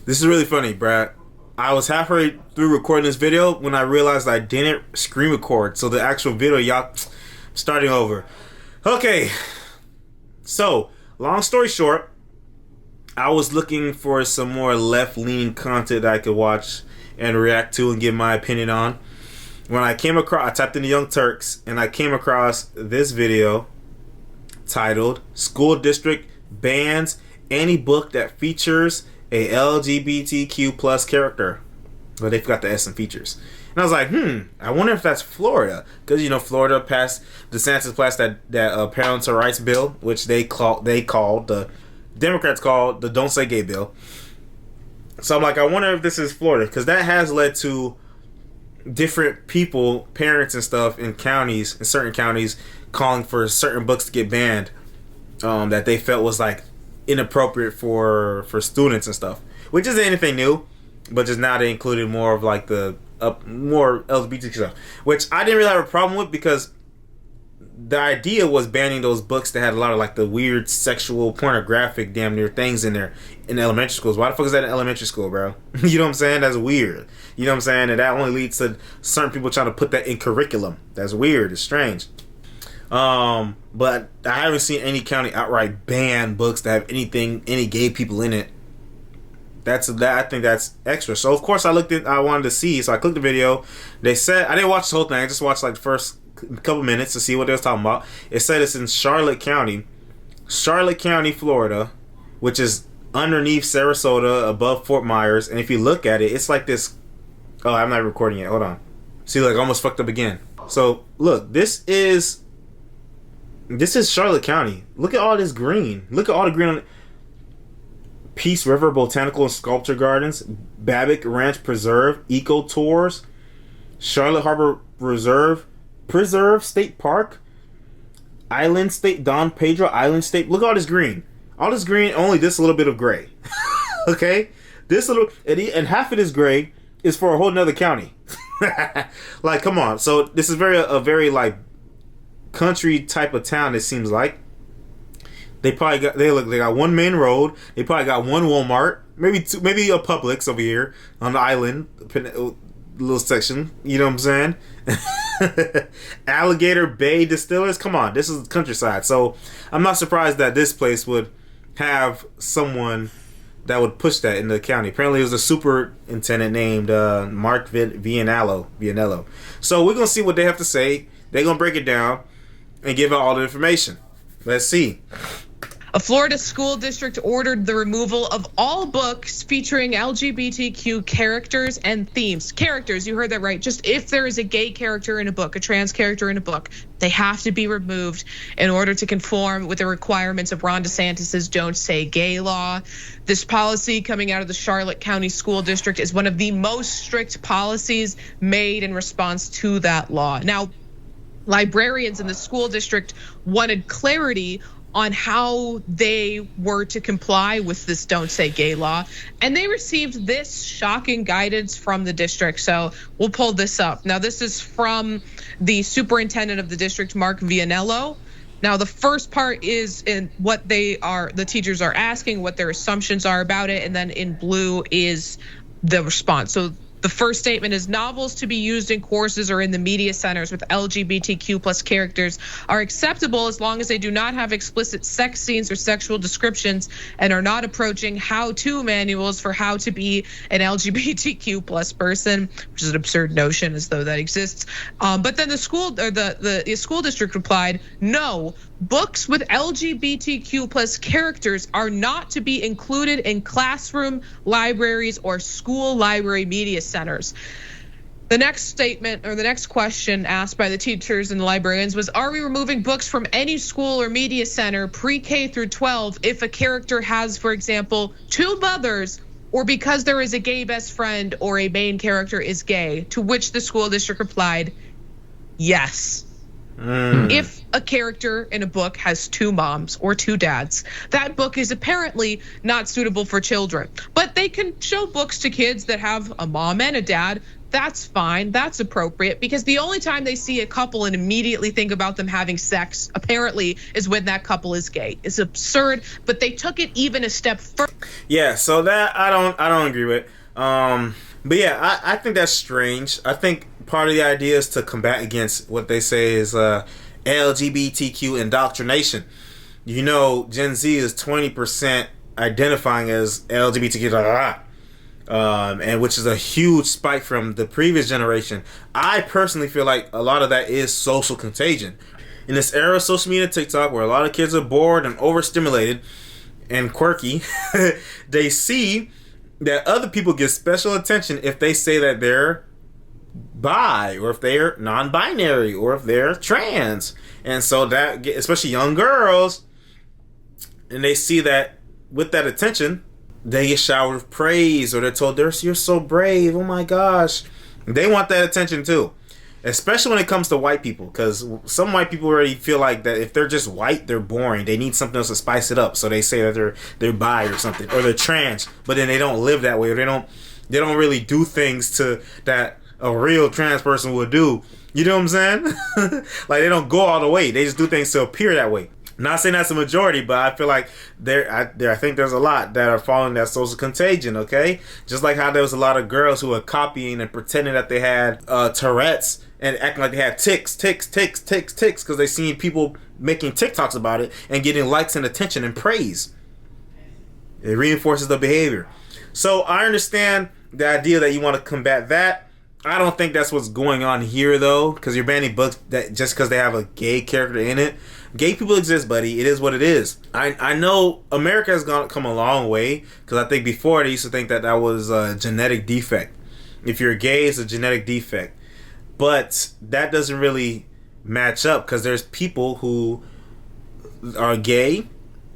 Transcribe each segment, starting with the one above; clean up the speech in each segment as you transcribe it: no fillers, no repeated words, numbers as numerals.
This is really funny, Brad. I was halfway through recording this video when I realized I didn't screen record. So the actual video, y'all, starting over. Okay. So, long story short, I was looking for some more left-leaning content that I could watch and react to and give my opinion on. When I came across, I typed in the Young Turks, and I came across this video titled "School District Bans Any Book That Features a LGBTQ plus character." But they forgot the S in features. And I was like, I wonder if that's Florida. Because, you know, Florida DeSantis passed that parental rights bill, which the Democrats called the Don't Say Gay bill. So I'm like, I wonder if this is Florida. Because that has led to different people, parents and stuff in certain counties, calling for certain books to get banned that they felt was like inappropriate for students and stuff, which isn't anything new, but just now they included more of like the more LGBT stuff, which I didn't really have a problem with, because the idea was banning those books that had a lot of like the weird sexual pornographic damn near things in there in elementary schools. Why the fuck is that in elementary school, bro? You know what I'm saying? That's weird. You know what I'm saying? And that only leads to certain people trying to put that in curriculum. That's weird. It's strange. But I haven't seen any county outright ban books that have any gay people in it. I think that's extra. So of course I wanted to see, so I clicked the video. They said, I didn't watch the whole thing, I just watched like the first couple minutes to see what they was talking about. It said it's in Charlotte County, Florida, which is underneath Sarasota, above Fort Myers. And if you look at it, it's like this. Oh, I'm not recording yet. Hold on. See, like, I almost fucked up again. So look, this is Charlotte County. Look at all this green. Look at all the green on it. Peace River Botanical and Sculpture Gardens, Babbitt Ranch Preserve, Eco Tours, Charlotte Harbor Preserve State Park, Island State, Don Pedro Island State. Look at all this green. All this green, only this little bit of gray. Okay? This little, and half of this gray is for a whole nother county. Like, come on. So this is a very like country type of town, it seems like. They got one main road. They probably got one Walmart, maybe two, maybe a Publix over here on the island, little section. You know what I'm saying? Alligator Bay Distillers. Come on, this is countryside. So I'm not surprised that this place would have someone that would push that in the county. Apparently, it was a superintendent named Mark Vianello. So we're gonna see what they have to say. They're gonna break it down and give out all the information. Let's see. A Florida school district ordered the removal of all books featuring LGBTQ characters and themes. Characters, you heard that right. Just if there is a gay character in a book, a trans character in a book, they have to be removed in order to conform with the requirements of Ron DeSantis's Don't Say Gay law. This policy coming out of the Charlotte County School District is one of the most strict policies made in response to that law. Now, librarians in the school district wanted clarity on how they were to comply with this Don't Say Gay law. And they received this shocking guidance from the district. So we'll pull this up. Now, this is from the superintendent of the district, Mark Vianello. Now, the first part is in what the teachers are asking, what their assumptions are about it. And then in blue is the response. So the first statement is novels to be used in courses or in the media centers with LGBTQ plus characters are acceptable as long as they do not have explicit sex scenes or sexual descriptions and are not approaching how-to manuals for how to be an LGBTQ plus person, which is an absurd notion as though that exists. But then the school district replied, no, books with LGBTQ plus characters are not to be included in classroom, libraries, or school library media centers. The next statement, or the next question asked by the teachers and the librarians was, are we removing books from any school or media center pre-K through 12 if a character has, for example, two mothers, or because there is a gay best friend or a main character is gay? To which the school district replied, yes. If a character in a book has two moms or two dads, that book is apparently not suitable for children. But they can show books to kids that have a mom and a dad That's fine. That's appropriate, because the only time they see a couple and immediately think about them having sex, apparently, is when that couple is gay. It's absurd, but they took it even a step further. Yeah, so that I don't agree with. But yeah, I think that's strange. I think part of the idea is to combat against what they say is LGBTQ indoctrination. You know, Gen Z is 20% identifying as LGBTQ. And which is a huge spike from the previous generation. I personally feel like a lot of that is social contagion. In this era of social media, TikTok, where a lot of kids are bored and overstimulated and quirky, they see that other people get special attention if they say that they're bi, or if they're non-binary, or if they're trans. And so that, especially young girls, and they see that with that attention, they get showered with praise, or they're told, you're so brave, oh my gosh. They want that attention too. Especially when it comes to white people, because some white people already feel like that if they're just white, they're boring. They need something else to spice it up. So they say that they're bi or something, or they're trans, but then they don't live that way, or they don't really do things to that a real trans person would do. You know what I'm saying? Like, they don't go all the way. They just do things to appear that way. Not saying that's a majority, but I feel like I think there's a lot that are following that social contagion, okay? Just like how there was a lot of girls who were copying and pretending that they had Tourette's and acting like they had tics, because they seen people making TikToks about it and getting likes and attention and praise. It reinforces the behavior. So I understand the idea that you want to combat that. I don't think that's what's going on here, though, because you're banning books that just because they have a gay character in it. Gay people exist, buddy. It is what it is. I know America has come a long way, because I think before they used to think that was a genetic defect. If you're gay, it's a genetic defect. But that doesn't really match up, because there's people who are gay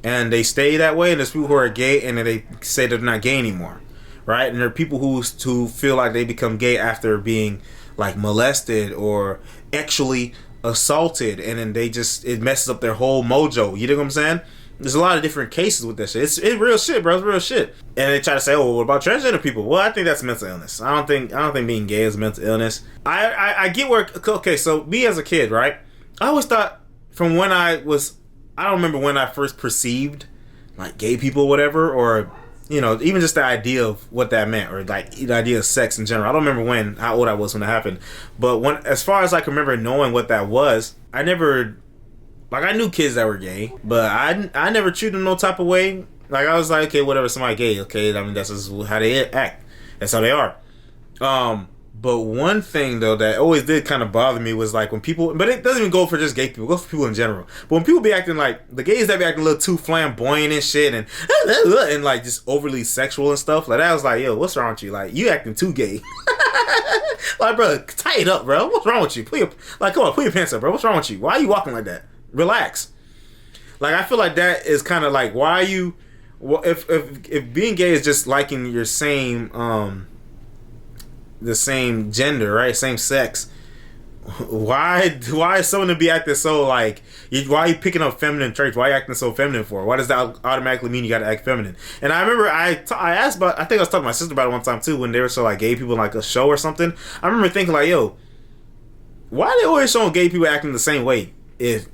and they stay that way, and there's people who are gay and then they say they're not gay anymore, right? And there are people who feel like they become gay after being like molested or actually assaulted, and then it messes up their whole mojo. You know what I'm saying? There's a lot of different cases with that shit. It's real shit, bro. It's real shit. And they try to say, "Oh, what about transgender people?" Well, I think that's mental illness. I don't think being gay is mental illness. I get where. Okay, so me as a kid, right? I always thought from when I don't remember when I first perceived like gay people, or whatever, or you know, even just the idea of what that meant, or like the idea of sex in general. I don't remember how old I was when it happened, but as far as I can remember knowing what that was, I never, like, I knew kids that were gay, but I never treated them no type of way. Like, I was like, okay, whatever, somebody gay, okay, I mean, that's just how they act. That's how they are. But one thing, though, that always did kind of bother me was like when people, but it doesn't even go for just gay people, it goes for people in general. But when people be acting like, the gays that be acting a little too flamboyant and shit, and like just overly sexual and stuff, like that, I was like, yo, what's wrong with you? Like, you acting too gay. Like, bro, tie it up, bro. What's wrong with you? Come on, put your pants up, bro. What's wrong with you? Why are you walking like that? Relax. Like, I feel like that is kind of like, why are you, if being gay is just liking your same, the same gender, right? Same sex. Why is someone to be acting so like? Why are you picking up feminine traits? Why are you acting so feminine for? Why does that automatically mean you got to act feminine? And I remember I asked about. I think I was talking to my sister about it one time too, when they were so like gay people in like a show or something. I remember thinking like, yo, why are they always showing gay people acting the same way? If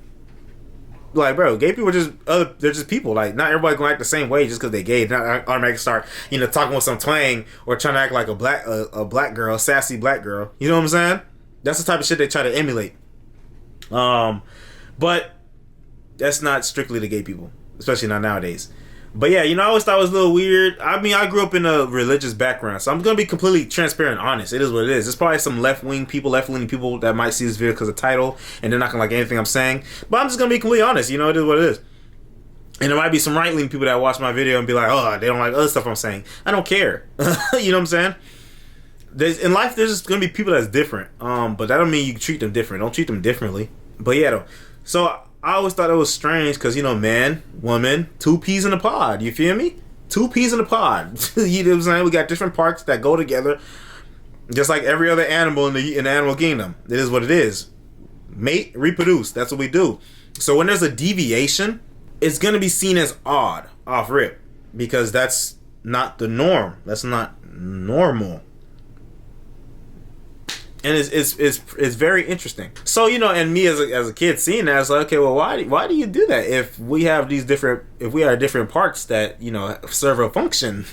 like, bro, gay people are they're just people. Like, not everybody gonna act the same way just because they're gay. Not automatically start, talking with some twang or trying to act like a black girl, sassy black girl. You know what I'm saying? That's the type of shit they try to emulate. But that's not strictly the gay people, especially not nowadays. But yeah, I always thought it was a little weird. I mean, I grew up in a religious background, so I'm gonna be completely transparent and honest. It is what it is. There's probably some left-leaning people that might see this video because of the title, and they're not gonna like anything I'm saying. But I'm just gonna be completely honest. It is what it is. And there might be some right-leaning people that watch my video and be like, oh, they don't like other stuff I'm saying. I don't care. You know what I'm saying? In life, there's just gonna be people that's different. But that don't mean you treat them different. Don't treat them differently. But yeah, though. So I always thought it was strange because, man, woman, two peas in a pod. You feel me? Two peas in a pod. You know what I'm saying? We got different parts that go together, just like every other animal in the animal kingdom. It is what it is. Mate, reproduce. That's what we do. So when there's a deviation, it's going to be seen as odd off rip because that's not the norm. That's not normal. And it's very interesting. So, you know, and me as a kid seeing that, I was like, okay, well, why do you do that if we have different parts that, you know, serve a function?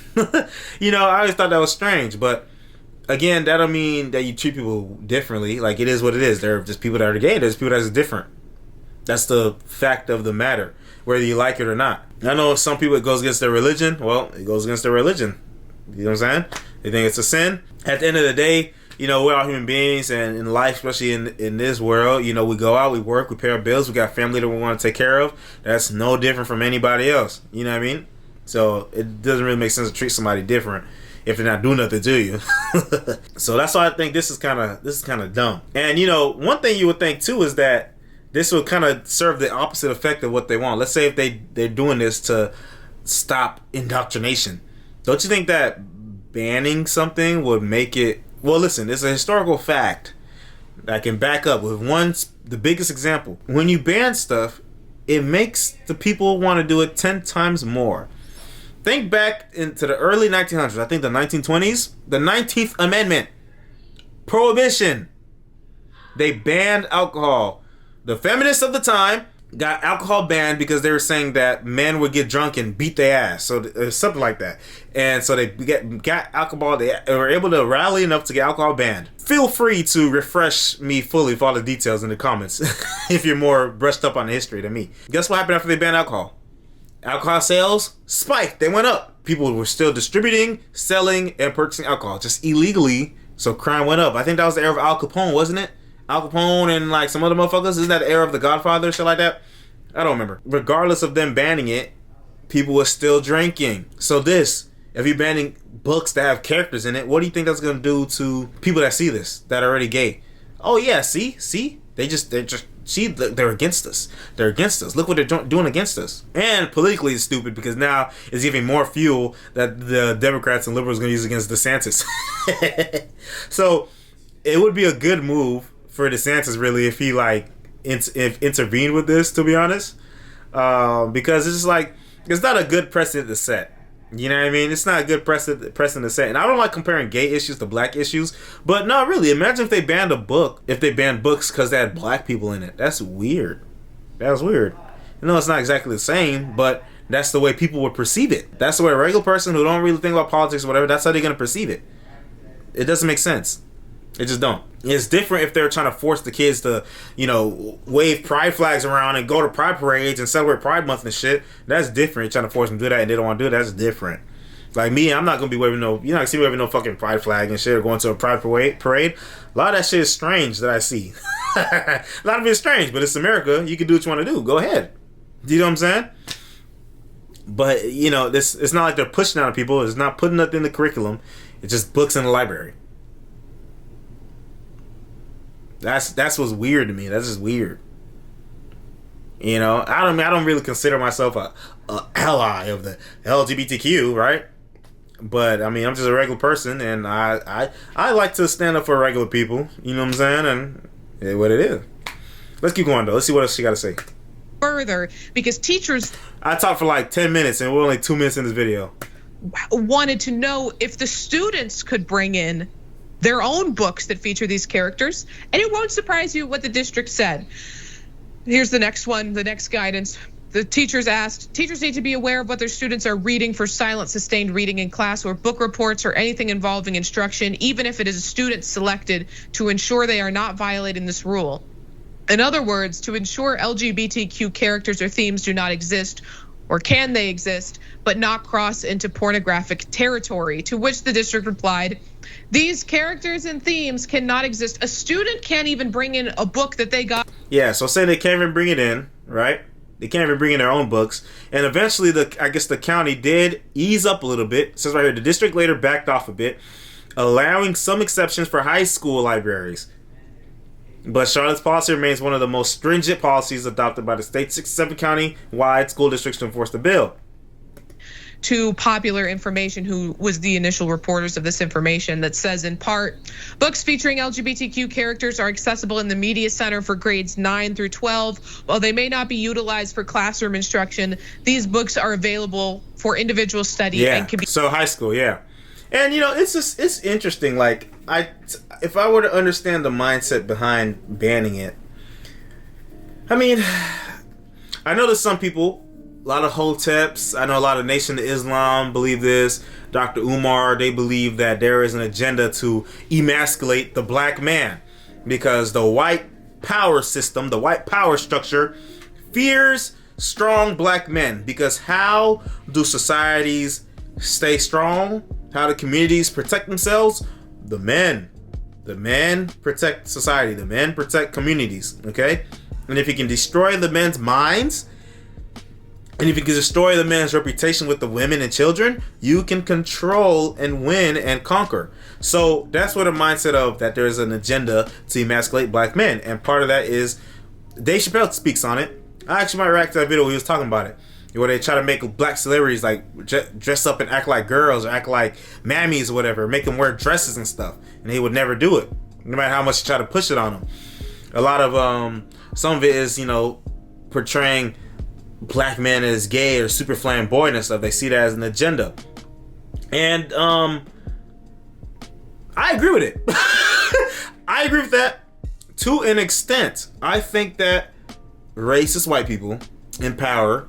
You know, I always thought that was strange, but again, that don't mean that you treat people differently. Like, it is what it is. There are just people that are gay. There's people that are different. That's the fact of the matter, whether you like it or not. I know some people, it goes against their religion. Well, it goes against their religion. You know what I'm saying? They think it's a sin. At the end of the day, you know, we're all human beings, and in life, especially in this world, you know, we go out, we work, we pay our bills, we got family that we want to take care of. That's no different from anybody else. You know what I mean? So it doesn't really make sense to treat somebody different if they're not doing nothing to you. So that's why I think this is kind of dumb. And, you know, one thing you would think too is that this would kind of serve the opposite effect of what they want. Let's say if they're doing this to stop indoctrination. Don't you think that banning something would make it... Well, listen, it's a historical fact that I can back up with the biggest example. When you ban stuff, it makes the people want to do it 10 times more. Think back into the early 1900s, I think the 1920s, the 19th Amendment, Prohibition. They banned alcohol. The feminists of the time got alcohol banned because they were saying that men would get drunk and beat their ass, so something like that. And so they got alcohol. They were able to rally enough to get alcohol banned. Feel free to refresh me fully for all the details in the comments if you're more brushed up on the history than me. Guess what happened after they banned alcohol? Alcohol sales spiked. They went up. People were still distributing, selling, and purchasing alcohol just illegally. So crime went up. I think that was the era of Al Capone, wasn't it? Al Capone and like some other motherfuckers. Isn't that the era of The Godfather, shit like that? I don't remember. Regardless of them banning it, people were still drinking. So if you're banning books that have characters in it, what do you think that's going to do to people that see this, that are already gay? Oh yeah, see? They're against us. They're against us. Look what they're doing against us. And politically it's stupid because now it's giving more fuel that the Democrats and liberals are going to use against DeSantis. So it would be a good move for DeSantis, really, if he if intervened with this, to be honest, because it's just like, it's not a good precedent to set. You know what I mean? It's not a good precedent to set. And I don't like comparing gay issues to black issues, but no, really, imagine if they banned books because they had black people in it. That's weird. That's weird. You know, it's not exactly the same, but that's the way people would perceive it. That's the way a regular person who don't really think about politics or whatever, that's how they're going to perceive it. It doesn't make sense. It just don't. It's different if they're trying to force the kids to, you know, wave pride flags around and go to pride parades and celebrate Pride Month and shit. That's different. You're trying to force them to do that and they don't want to do it. That's different. Like me, I'm not going to be waving you're not going to see me waving no fucking pride flag and shit or going to a pride parade. A lot of that shit is strange that I see. A lot of it is strange, but it's America. You can do what you want to do. Go ahead. Do you know what I'm saying? But, you know, it's not like they're pushing out on people. It's not putting nothing in the curriculum. It's just books in the library. That's what's weird to me. That's just weird. You know, I don't really consider myself a ally of the LGBTQ, right? But I mean, I'm just a regular person, and I like to stand up for regular people. You know what I'm saying? And it's what it is. Let's keep going though. Let's see what else she got to say. Further, because teachers, I talked for like 10 minutes, and we're only 2 minutes in this video. Wanted to know if the students could bring in their own books that feature these characters, and it won't surprise you what the district said. Here's the next one, the next guidance. The teachers need to be aware of what their students are reading for silent sustained reading in class or book reports or anything involving instruction, even if it is a student selected, to ensure they are not violating this rule. In other words, to ensure LGBTQ characters or themes do not exist, or can they exist, but not cross into pornographic territory, to which the district replied, these characters and themes cannot exist. A student can't even bring in a book that they got. Yeah, so say they can't even bring it in, right? They can't even bring in their own books. And eventually, I guess the county did ease up a little bit. It says right here, the district later backed off a bit, allowing some exceptions for high school libraries. But Charlotte's policy remains one of the most stringent policies adopted by the state's 67 county-wide school districts to enforce the bill. To Popular Information, who was the initial reporters of this information, that says in part, books featuring LGBTQ characters are accessible in the Media Center for grades 9 through 12. While they may not be utilized for classroom instruction, these books are available for individual study and can be. So high school, yeah. And it's interesting. Like if I were to understand the mindset behind banning it, I mean, I know there's some people, a lot of hoteps. I know a lot of Nation of Islam believe this. Dr. Umar, they believe that there is an agenda to emasculate the black man because the white power system, the white power structure, fears strong black men. Because how do societies stay strong? How do communities protect themselves? The men protect society. The men protect communities. Okay, and if you can destroy the men's minds, and if you can destroy the man's reputation with the women and children, you can control and win and conquer. So that's what a mindset of that there's an agenda to emasculate black men. And part of that is Dave Chappelle speaks on it. I actually might react to that video where he was talking about it, where they try to make black celebrities like dress up and act like girls or act like mammies or whatever, make them wear dresses and stuff. And he would never do it, no matter how much you try to push it on them. A lot of some of it is, portraying black men as gay or super flamboyant and stuff. They see that as an agenda, and I agree with it. I agree with that to an extent. I think that racist white people in power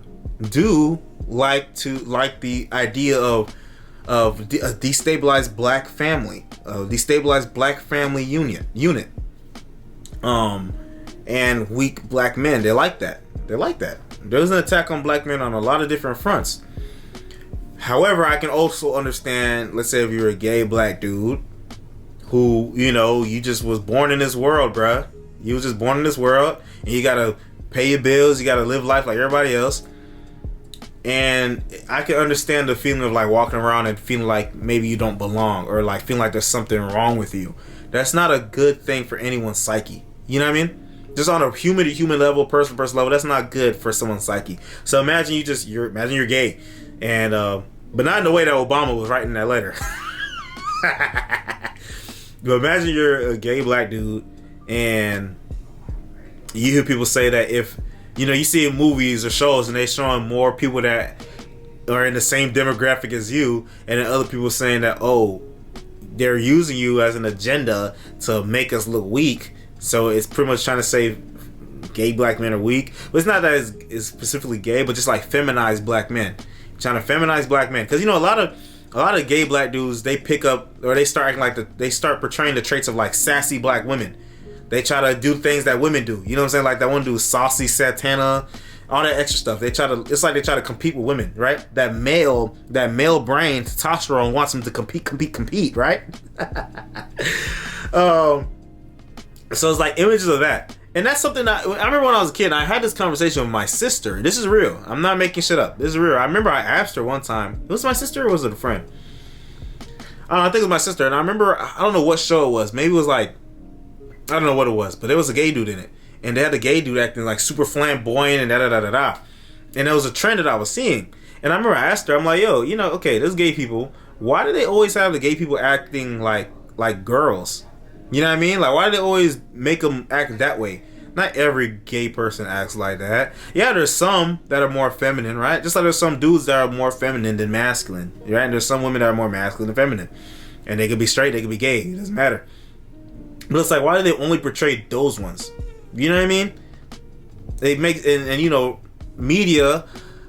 do like the idea of a destabilized black family, destabilized black family unit, and weak black men. They like that. There's an attack on black men on a lot of different fronts. However, I can also understand, let's say if you're a gay black dude who, you just was born in this world, bruh. You was just born in this world and you gotta pay your bills, you gotta live life like everybody else. And I can understand the feeling of like walking around and feeling like maybe you don't belong, or like feeling like there's something wrong with you. That's not a good thing for anyone's psyche. You know what I mean? Just on a human to human level, person to person level, that's not good for someone's psyche. So imagine you're gay, and but not in the way that Obama was writing that letter. But imagine you're a gay black dude, and you hear people say that if you see in movies or shows, and they showing more people that are in the same demographic as you, and then other people saying that they're using you as an agenda to make us look weak. So it's pretty much trying to say gay black men are weak. But it's not that it's specifically gay, but just like feminized black men. Trying to feminize black men. Because a lot of gay black dudes, they pick up, or they start acting like they start portraying the traits of like sassy black women. They try to do things that women do. You know what I'm saying? Like that one dude, Saucy Santana, all that extra stuff. It's like they try to compete with women, right? That male brain, testosterone, wants them to compete, right? So it's like images of that. And that's something that I remember when I was a kid, I had this conversation with my sister. This is real. I'm not making shit up. This is real. I remember I asked her one time. It was my sister or was it a friend? I think it was my sister. And I remember, I don't know what show it was. Maybe it was like, I don't know what it was, but there was a gay dude in it. And they had the gay dude acting like super flamboyant and da-da-da-da-da. And it was a trend that I was seeing. And I remember I asked her, I'm like, yo, okay, there's gay people. Why do they always have the gay people acting like girls? You know what I mean? Like, why do they always make them act that way? Not every gay person acts like that. Yeah, there's some that are more feminine, right? Just like there's some dudes that are more feminine than masculine, right? And there's some women that are more masculine than feminine. And they could be straight, they could be gay. It doesn't matter. But it's like, why do they only portray those ones? You know what I mean? They make, and media,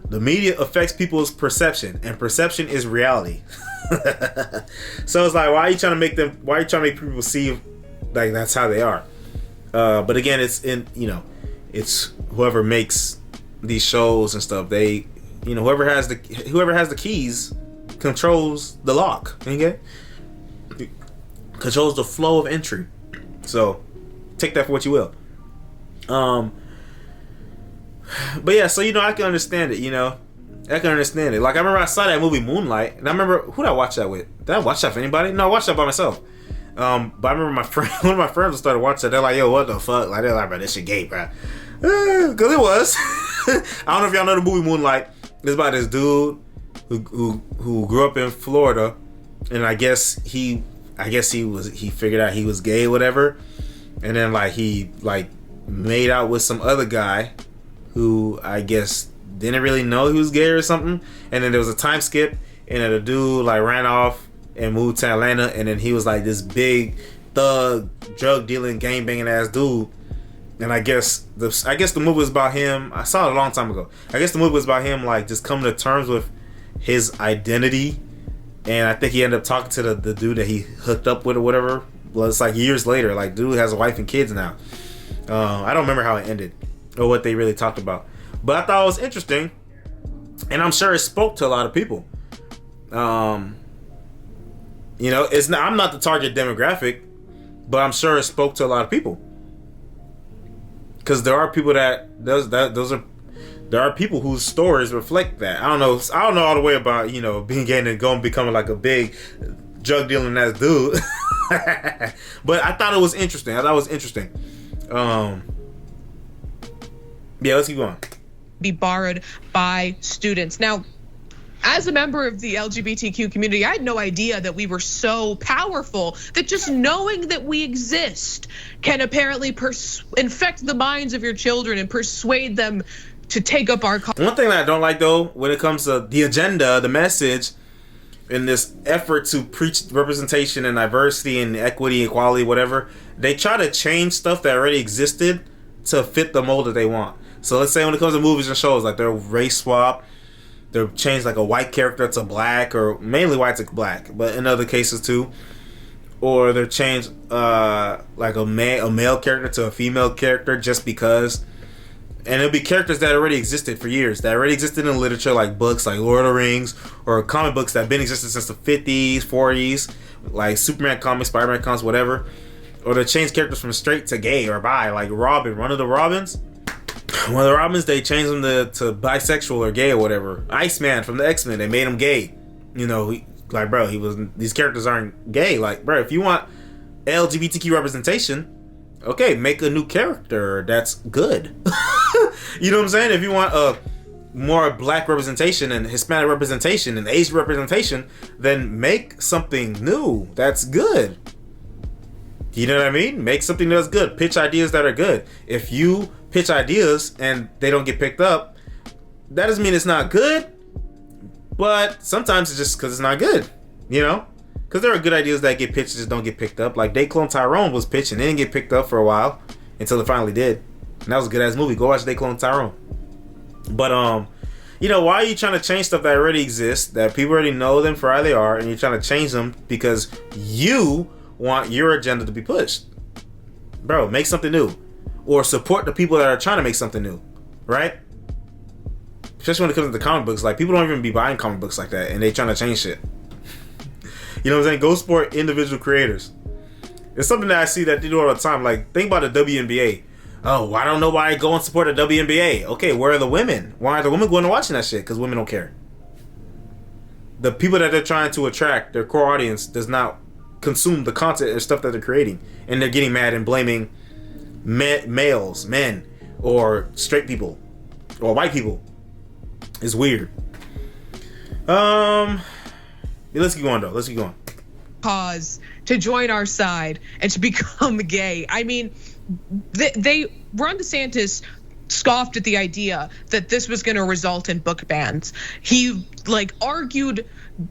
the media affects people's perception, and perception is reality. So it's like, why are you trying to make people see like that's how they are? But again, it's it's whoever makes these shows and stuff. They, whoever has the keys controls the lock. Okay, controls the flow of entry. So take that for what you will. But yeah, so I can understand it. I can understand it. Like, I remember I saw that movie Moonlight, and I remember, who did I watch that with? Did I watch that for anybody? No, I watched that by myself. But I remember my friend, one of my friends started watching that. They're like, yo, what the fuck? Like, they're like, bro, this shit gay, bro. Because it was. I don't know if y'all know the movie Moonlight. It's about this dude who grew up in Florida, and I guess he figured out he was gay or whatever, and then he made out with some other guy who I guess didn't really know he was gay or something, and then there was a time skip, and then the dude ran off and moved to Atlanta, and then he was like this big thug, drug dealing, gang banging ass dude. And I guess the movie was about him. I saw it a long time ago. I guess the movie was about him like just coming to terms with his identity. And I think he ended up talking to the dude that he hooked up with or whatever. Well, it's like years later. Like, dude has a wife and kids now. I don't remember how it ended or what they really talked about. But I thought it was interesting. And I'm sure it spoke to a lot of people. I'm not the target demographic, but I'm sure it spoke to a lot of people. Because there are people there are people whose stories reflect that. I don't know all the way about, being gay and going becoming like a big drug dealing ass dude. But I thought it was interesting. Yeah, let's keep going. Be borrowed by students. Now, as a member of the LGBTQ community, I had no idea that we were so powerful that just knowing that we exist can apparently infect the minds of your children and persuade them to take up our cause. One thing that I don't like, though, when it comes to the agenda, the message, in this effort to preach representation and diversity and equity, equality, whatever, they try to change stuff that already existed to fit the mold that they want. So let's say when it comes to movies and shows, like they're race swap, they'll change like a white character to black, or mainly white to black, but in other cases too. Or they'll change like a male character to a female character just because. And it'll be characters that already existed for years, that already existed in literature, like books like Lord of the Rings, or comic books that have been existing since the 50s, 40s, like Superman comics, Spider-Man comics, whatever. Or they change characters from straight to gay or bi, like Robin, one of the Robins. One of the Robins, they changed him to bisexual or gay or whatever. Iceman from the X-Men, they made him gay. These characters aren't gay. Like, bro, if you want LGBTQ representation, okay, make a new character that's good. You know what I'm saying? If you want more black representation and Hispanic representation and Asian representation, then make something new that's good. You know what I mean? Make something that's good. Pitch ideas that are good. If you pitch ideas and they don't get picked up, that doesn't mean it's not good. But sometimes it's just because it's not good. Because there are good ideas that get pitched just don't get picked up. Like They Clone Tyrone was pitched and didn't get picked up for a while until it finally did. And that was a good ass movie. Go watch They Clone Tyrone. But why are you trying to change stuff that already exists, that people already know them for how they are, and you're trying to change them because you want your agenda to be pushed? Bro, make something new. Or support the people that are trying to make something new. Right? Especially when it comes to the comic books. Like, people don't even be buying comic books like that, and they trying to change shit. You know what I'm saying? Go support individual creators. It's something that I see that they do all the time. Like, think about the WNBA. Oh, I don't know why I go and support the WNBA. Okay, where are the women? Why are the women going and watching that shit? Because women don't care. The people that they're trying to attract, their core audience, does not consume the content and stuff that they're creating. And they're getting mad and blaming males, men, or straight people, or white people. It's weird. Let's keep going, though. Let's keep going. Cause to join our side and to become gay. I mean, Ron DeSantis scoffed at the idea that this was going to result in book bans. He argued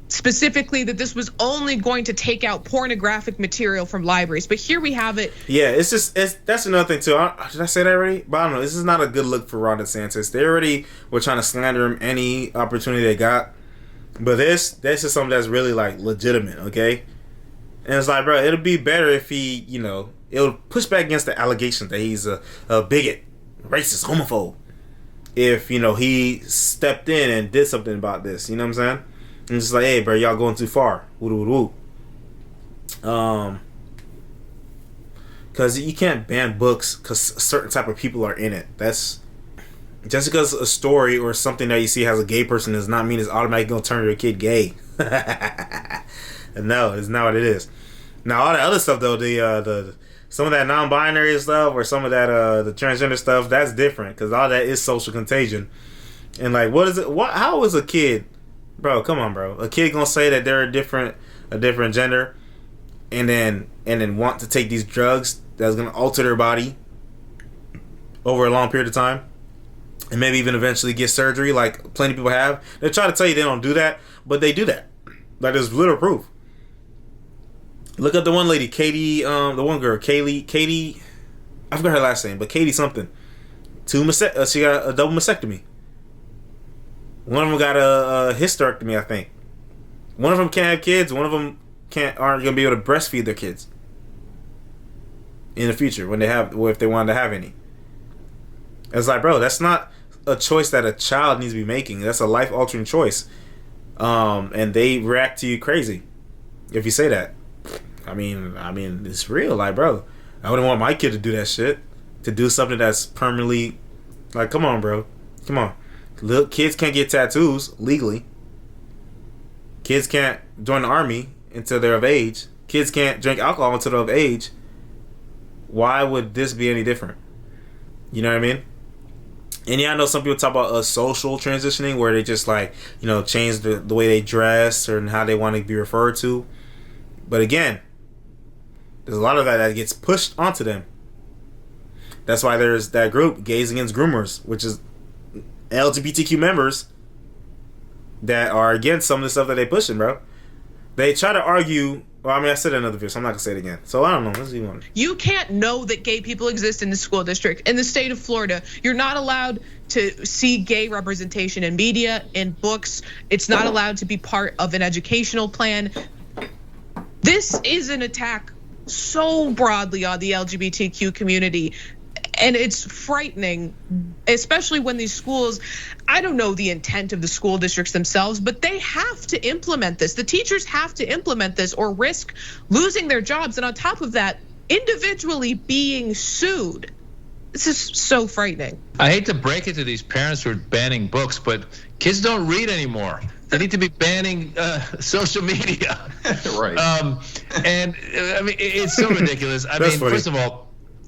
specifically that this was only going to take out pornographic material from libraries. But here we have it. Yeah, that's another thing too. Did I say that already? But I don't know. This is not a good look for Ron DeSantis. They already were trying to slander him any opportunity they got. But this is something that's really legitimate, okay? And it's like, bro, it'll be better if he, it'll push back against the allegations that he's a bigot, racist, homophobe. If, he stepped in and did something about this, you know what I'm saying? And it's like, hey, bro, y'all going too far. Woo. Because you can't ban books because a certain type of people are in it. That's just because a story or something that you see has a gay person does not mean it's automatically gonna turn your kid gay. No, it's not what it is. Now all the other stuff though, the some of that non-binary stuff or some of that the transgender stuff, that's different because all that is social contagion. And what is it? How is a kid, bro? Come on, bro. A kid gonna say that they're a different gender, and then want to take these drugs that's gonna alter their body over a long period of time, and maybe even eventually get surgery, like plenty of people have. They try to tell you they don't do that, but they do that. There's literal proof. Look up the one lady, Katie. The one girl, Katie. I forgot her last name, but Katie something. She got a double mastectomy. One of them got a hysterectomy, I think. One of them can't have kids. One of them aren't gonna be able to breastfeed their kids in the future if they wanted to have any. It's like, bro, that's not a choice that a child needs to be making. That's a life altering choice. And they react to you crazy if you say that. I mean, it's real. Like, bro, I wouldn't want my kid to do that shit. To do something that's permanently, like, come on, bro, come on. Little kids can't get tattoos legally. Kids can't join the army until they're of age. Kids can't drink alcohol until they're of age. Why would this be any different? You know what I mean? And yeah, I know some people talk about a social transitioning where they just like, you know, change the way they dress or how they want to be referred to. But again, there's a lot of that gets pushed onto them. That's why there's that group, Gays Against Groomers, which is LGBTQ members that are against some of the stuff that they pushing, bro. They try to argue. Well, I mean, I said it in another video, so I'm not gonna say it again. So I don't know. Let's see one. You can't know that gay people exist in the school district. In the state of Florida, you're not allowed to see gay representation in media, in books. It's not allowed to be part of an educational plan. This is an attack so broadly on the LGBTQ community. And it's frightening, especially when these schools, I don't know the intent of the school districts themselves, but they have to implement this. The teachers have to implement this or risk losing their jobs. And on top of that, individually being sued. This is so frightening. I hate to break it to these parents who are banning books, but kids don't read anymore. They need to be banning social media. Right. And I mean, it's so ridiculous. I mean, first of all,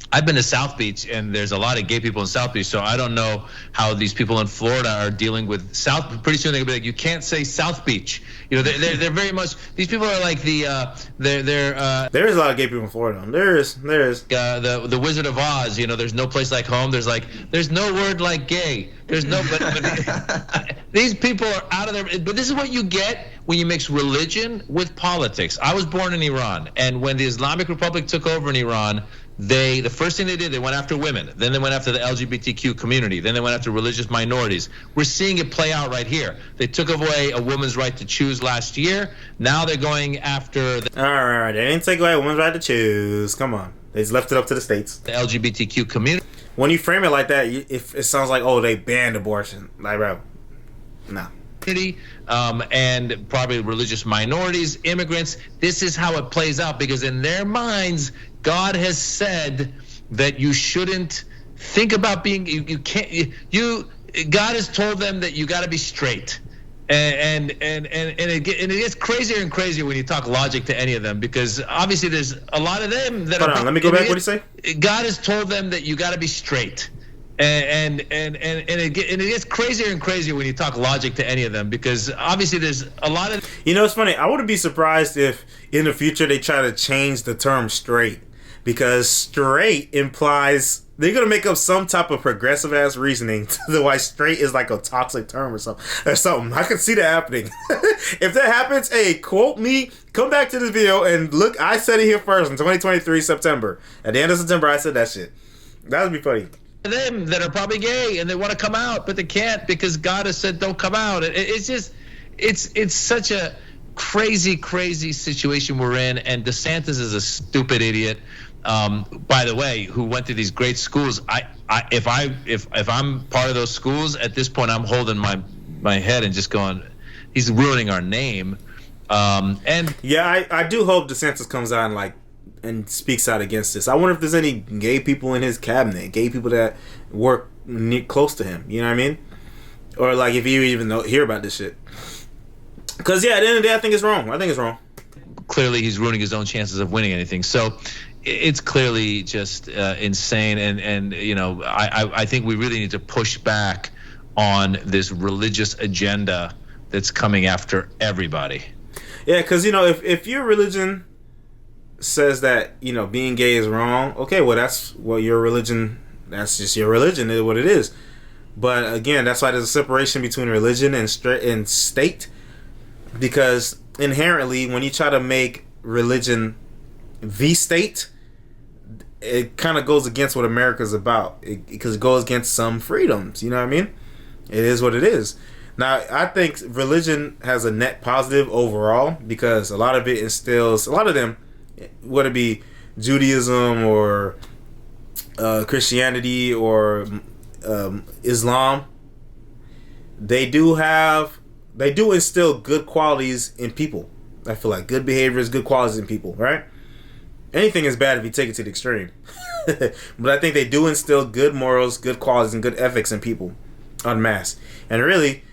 I've been to South Beach, and there's a lot of gay people in South Beach, so I don't know how these people in Florida are dealing with South. Pretty soon they're gonna be like, you can't say South Beach. You know, they're very much. These people are like the There is a lot of gay people in Florida. There is. The Wizard of Oz. You know, there's no place like home. There's no word like gay. There's no. But these people are out of their. But this is what you get when you mix religion with politics. I was born in Iran, and when the Islamic Republic took over in Iran, the first thing they did, they went after women. Then they went after the LGBTQ community. Then they went after religious minorities. We're seeing it play out right here. They took away a woman's right to choose last year. Now they're going after All right, they didn't take away a woman's right to choose. Come on. They just left it up to the states. The LGBTQ community. When you frame it like that, it sounds like, oh, they banned abortion. Like, bro, no. And probably religious minorities, immigrants. This is how it plays out, because in their minds, God has said that you shouldn't think about being. You can't. God has told them that you got to be straight, and it gets crazier and crazier when you talk logic to any of them, because obviously there's a lot of them that. Hold on, let me go back. What do you say? God has told them that you got to be straight. And it gets crazier and crazier when you talk logic to any of them, because obviously there's a lot of. You know, it's funny. I wouldn't be surprised if in the future they try to change the term straight, because straight implies they're gonna make up some type of progressive ass reasoning to why straight is like a toxic term or something. I can see that happening. If that happens, hey, quote me. Come back to this video and look. I said it here first in 2023 September. At the end of September, I said that shit. That would be funny. Them that are probably gay and they want to come out, but they can't because God has said don't come out. It's just it's such a crazy situation we're in, and DeSantis is a stupid idiot. By the way, who went to these great schools. If I'm part of those schools at this point, I'm holding my head and just going, he's ruining our name. And yeah, I do hope DeSantis comes out and speaks out against this. I wonder if there's any gay people in his cabinet, gay people that work close to him. You know what I mean? Or like if you even hear about this shit. Because yeah, at the end of the day, I think it's wrong. Clearly, he's ruining his own chances of winning anything. So it's clearly just insane. And you know, I think we really need to push back on this religious agenda that's coming after everybody. Yeah, because you know, if your religion says that, you know, being gay is wrong, okay, well, that's what your religion, that's just your religion, is what it is. But again, that's why there's a separation between religion and state, because inherently when you try to make religion the state, it kind of goes against what America's about, because it goes against some freedoms. You know what I mean? It is what it is. Now, I think religion has a net positive overall, because a lot of it instills, a lot of them, whether it be Judaism or Christianity or Islam, they do instill good qualities in people. I feel like good behaviors, good qualities in people, right? Anything is bad if you take it to the extreme. But I think they do instill good morals, good qualities, and good ethics in people en masse. And really,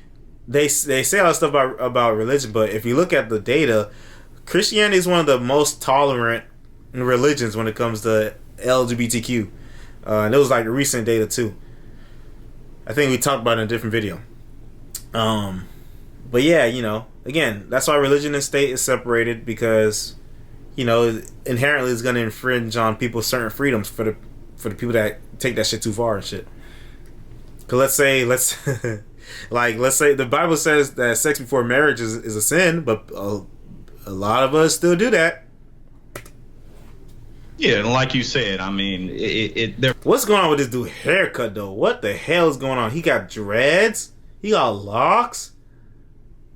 they say all that stuff about religion, but if you look at the data, Christianity is one of the most tolerant religions when it comes to LGBTQ. And it was like recent data too. I think we talked about it in a different video. But yeah, again, that's why religion and state is separated, because inherently it's going to infringe on people's certain freedoms for the people that take that shit too far and shit. Cause let's say the Bible says that sex before marriage is a sin, but a lot of us still do that. Yeah, and like you said, I mean, what's going on with this dude's haircut though? What the hell is going on? He got dreads. He got locks.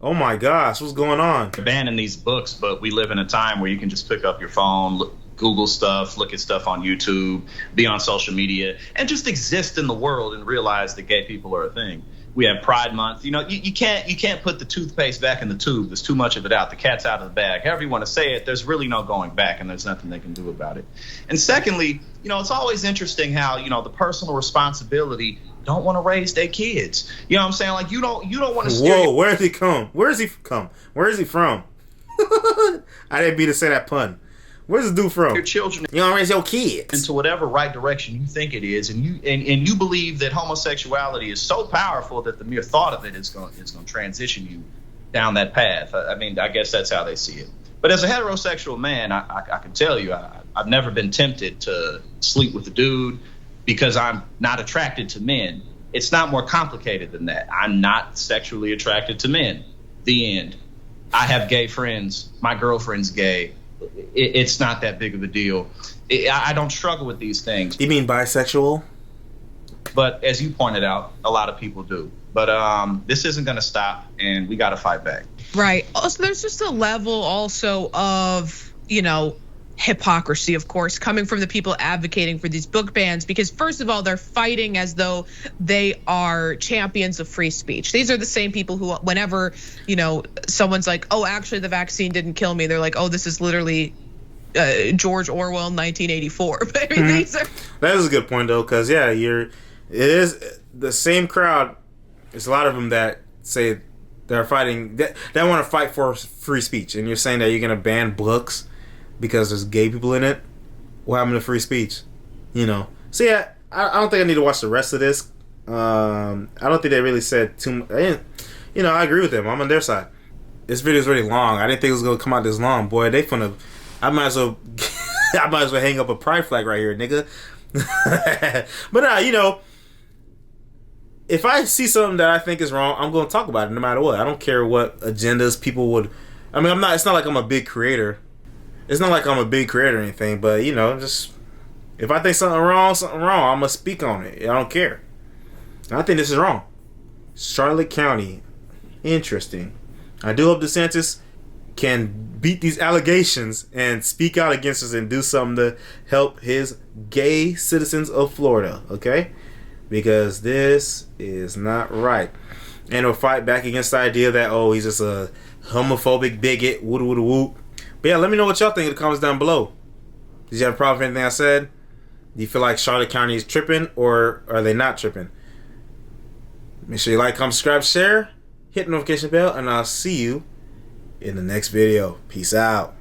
Oh my gosh, what's going on? They're banning these books, but we live in a time where you can just pick up your phone, Google stuff, look at stuff on YouTube, be on social media, and just exist in the world and realize that gay people are a thing. We have Pride Month. You can't put the toothpaste back in the tube. There's too much of it out. The cat's out of the bag. However you want to say it, there's really no going back, and there's nothing they can do about it. And secondly, it's always interesting how, the personal responsibility don't want to raise their kids. You know what I'm saying? Like, you don't want to. Whoa, where does he come? Where is he from? I didn't mean to say that pun. Where's this dude from? Your children. You don't raise your kids into whatever right direction you think it is, and you believe that homosexuality is so powerful that the mere thought of it is going to transition you down that path. I mean, I guess that's how they see it. But as a heterosexual man, I can tell you, I've never been tempted to sleep with a dude because I'm not attracted to men. It's not more complicated than that. I'm not sexually attracted to men. The end. I have gay friends. My girlfriend's gay. It's not that big of a deal. I don't struggle with these things. You mean bisexual? But as you pointed out, a lot of people do. But this isn't going to stop, and we got to fight back. Right. Also, there's just a level also of, hypocrisy, of course, coming from the people advocating for these book bans, because first of all, they're fighting as though they are champions of free speech. These are the same people who, whenever, someone's like, oh, actually the vaccine didn't kill me, they're like, oh, this is literally George Orwell 1984. But I mean, these are. That is a good point though, because it is the same crowd. There's a lot of them that say they're fighting, that want to fight for free speech, and you're saying that you're going to ban books because there's gay people in it. What happened to free speech? So yeah, I don't think I need to watch the rest of this. I don't think they really said too much. I agree with them. I'm on their side. This video is really long. I didn't think it was gonna come out this long. Boy, I might as well hang up a pride flag right here, nigga. But if I see something that I think is wrong, I'm gonna talk about it no matter what. I don't care what agendas people would. I mean, it's not like I'm a big creator. It's not like I'm a big creator or anything, but just if I think something wrong, I'm gonna speak on it. I don't care. I think this is wrong. Charlotte County, interesting. I do hope DeSantis can beat these allegations and speak out against us and do something to help his gay citizens of Florida, okay? Because this is not right. And we'll fight back against the idea that, oh, he's just a homophobic bigot, woo-woo-woo. But yeah, let me know what y'all think in the comments down below. Did you have a problem with anything I said? Do you feel like Charlotte County is tripping, or are they not tripping? Make sure you like, comment, subscribe, share, hit the notification bell, and I'll see you in the next video. Peace out.